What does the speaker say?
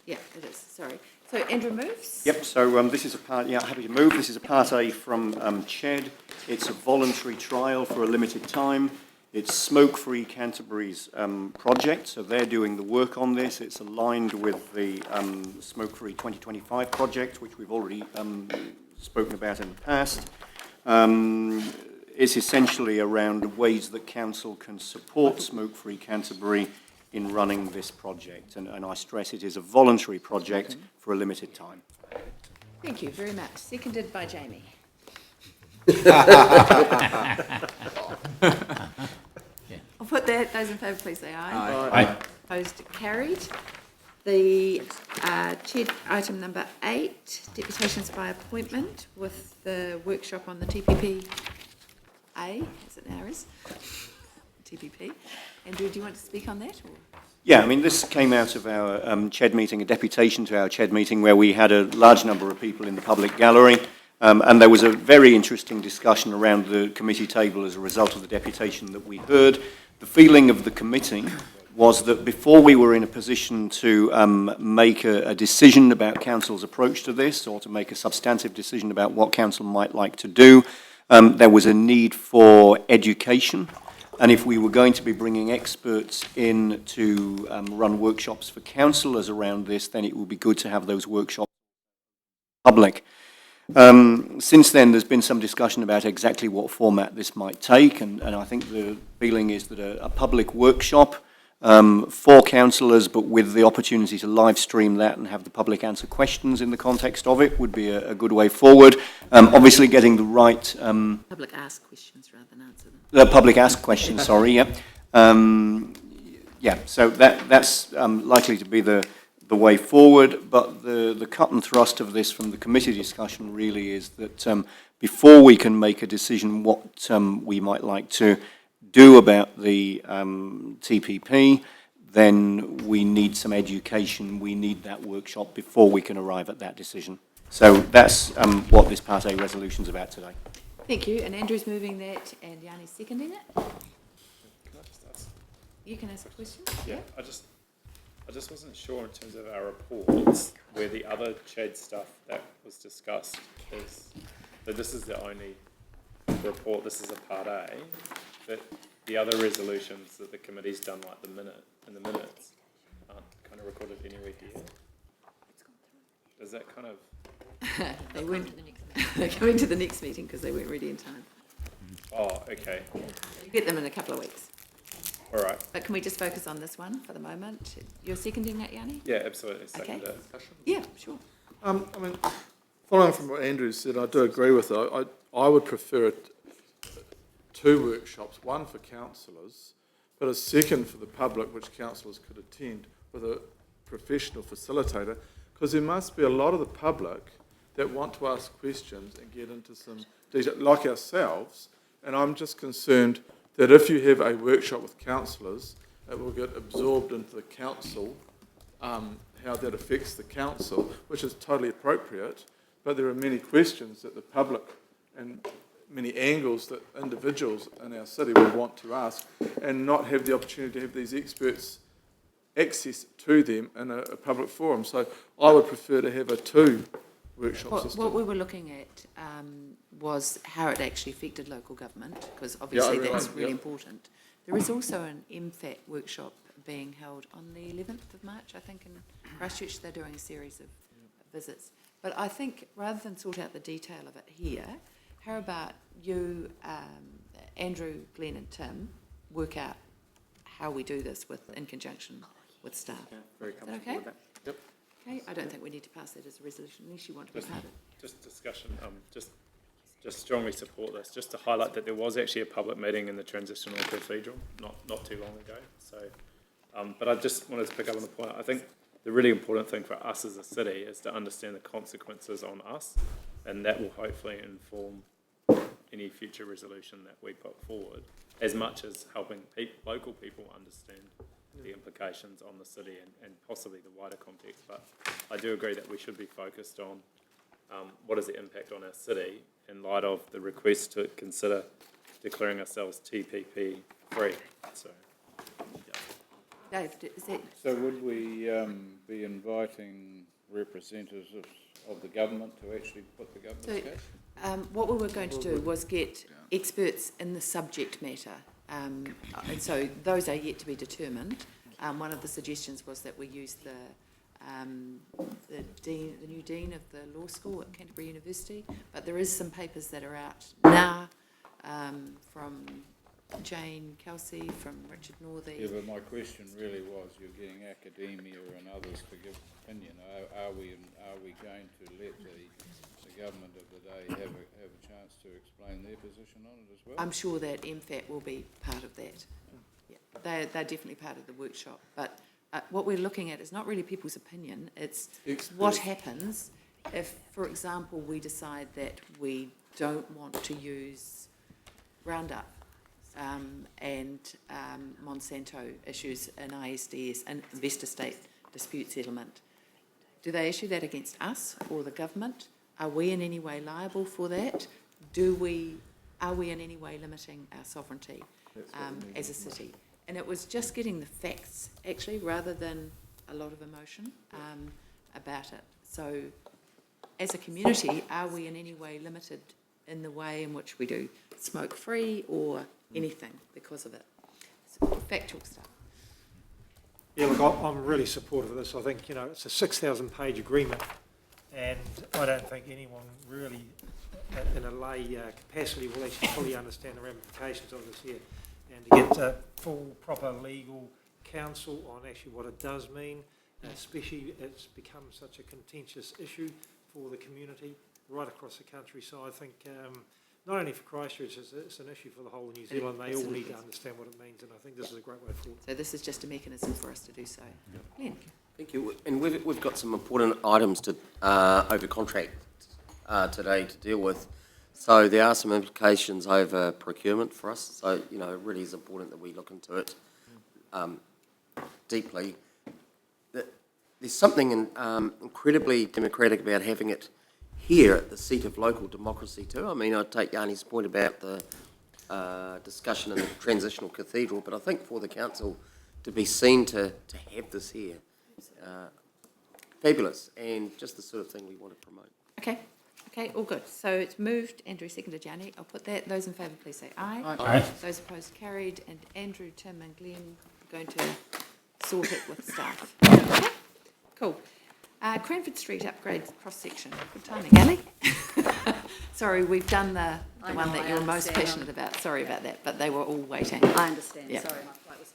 Yeah, it is, sorry. So Andrew moves? Yep, so this is a part, happy to move. This is a part A from CHED. It's a voluntary trial for a limited time. It's Smoke-Free Canterbury's project, so they're doing the work on this. It's aligned with the Smoke-Free 2025 project, which we've already spoken about in the past. It's essentially around ways that council can support Smoke-Free Canterbury in running this project. And I stress it is a voluntary project for a limited time. Thank you very much. Seconded by Jamie. I'll put that. Those in favour, please say aye. Aye. Opposed, carried. The CHED item number 8, deputations by appointment, with the workshop on the TPP A, as it now is, TPP. Andrew, do you want to speak on that? Or? Yeah, I mean, this came out of our CHED meeting, a deputation to our CHED meeting, where we had a large number of people in the public gallery, and there was a very interesting discussion around the committee table as a result of the deputation that we heard. The feeling of the committee was that before we were in a position to make a decision about council's approach to this, or to make a substantive decision about what council might like to do, there was a need for education. And if we were going to be bringing experts in to run workshops for councillors around this, then it would be good to have those workshops public. Since then, there's been some discussion about exactly what format this might take, and I think the feeling is that a public workshop for councillors, but with the opportunity to live stream that and have the public answer questions in the context of it, would be a good way forward. Obviously, getting the right... Public ask questions rather than answer them. Public ask questions, sorry, yeah. So that's likely to be the way forward, but the cut and thrust of this from the committee discussion really is that before we can make a decision what we might like to do about the TPP, then we need some education, we need that workshop before we can arrive at that decision. So that's what this Part A resolution is about today. Thank you, and Andrew's moving that, and Yanni's seconding it. Can I just ask? You can ask a question. Yeah, I just wasn't sure in terms of our reports where the other CHED stuff that was discussed is. So this is the only report. This is a Part A, but the other resolutions that the committee's done, like the minutes, aren't kind of recorded anywhere here. Does that kind of? They weren't. They're coming to the next meeting because they weren't ready in time. Oh, okay. You get them in a couple of weeks. All right. But can we just focus on this one for the moment? You're seconding that, Yanni? Yeah, absolutely. Second Okay. it. Yeah, sure. I mean, following from what Andrew said, I do agree with it. I would prefer two workshops, one for councillors, but a second for the public, which councillors could attend with a professional facilitator, because there must be a lot of the public that want to ask questions and get into some detail, like ourselves, and I'm just concerned that if you have a workshop with councillors, it will get absorbed into the council, how that affects the council, which is totally appropriate, but there are many questions that the public and many angles that individuals in our city would want to ask and not have the opportunity to have these experts access to them in a public forum. So I would prefer to have a two workshop system. What we were looking at was how it actually affected local government, because obviously that's really important. There is also an MFAT workshop being held on the 11th of March, I think, in Christchurch. They're doing a series of visits. But I think rather than sort out the detail of it here, how about you, Andrew, Glenn and Tim, work out how we do this in conjunction with staff. Yeah, very comfortable okay? with that. Yep. Okay, I don't think we need to pass that as a resolution unless you want to be part of it. Just discussion, just strongly support this, just to highlight that there was actually a public meeting in the Transitional Cathedral not too long ago. So, but I just wanted to pick up on the point. I think the really important thing for us as a city is to understand the consequences on us, and that will hopefully inform any future resolution that we put forward, as much as helping local people understand the implications on the city and possibly the wider context. But I do agree that we should be focused on what is the impact on our city in light of the request to consider declaring ourselves TPP free. So, yeah. Dave, is that, So would we be inviting representatives of the government to actually put the government's case? what we were going to do was get experts in the subject matter, and so those are yet to be determined. One of the suggestions was that we use the new dean of the law school at Canterbury University, but there is some papers that are out now from Jane Kelsey, from Richard Northey. Yeah, but my question really was, you're getting academia and others to give opinion. Are we going to let the government of the day have a chance to explain their position on it as well? I'm sure that MFAT will be part of that. Yeah, they're definitely part of the workshop. But what we're looking at is not really people's opinion, it's what happens if, for example, we decide that we don't want to use Roundup and Monsanto issues in ISDS, and investor-state dispute settlement. Do they issue that against us or the government? Are we in any way liable for that? Are we in any way limiting our sovereignty as a city? And it was just getting the facts, actually, rather than a lot of emotion about it. So, as a community, are we in any way limited in the way in which we do smoke-free or anything because of it? So, factual stuff. Yeah, look, I'm really supportive of this. I think, it's a 6,000-page agreement, and I don't think anyone really, in a lay capacity, will actually fully understand the ramifications of this here. And to get full, proper legal counsel on actually what it does mean, especially it's become such a contentious issue for the community right across the country. So I think not only for Christchurch, it's an issue for the whole of New Zealand. They all need to understand what it means, and I think this is a great way forward. So this is just a mechanism for us to do so. Glenn. Thank you. And we've got some important items to over contract today to deal with. So there are some implications over procurement for us. So, it really is important that we look into it deeply. There's something incredibly democratic about having it here at the seat of local democracy too. I mean, I take Yanni's point about the discussion in the transitional cathedral, but I think for the council to be seen to have this here, fabulous, and just the sort of thing we want to promote. Okay, all good. So it's moved. Andrew seconded Yanni. I'll put that. Those in favour, please say aye. Aye. Those opposed, carried. And Andrew, Tim and Glenn are going to sort it with staff. Okay, cool. Cranford Street upgrade cross-section. Good timing, Ali. Sorry, we've done the one that you're most passionate about. Sorry about that, but they were all waiting. I understand. Yep. Sorry, my fault.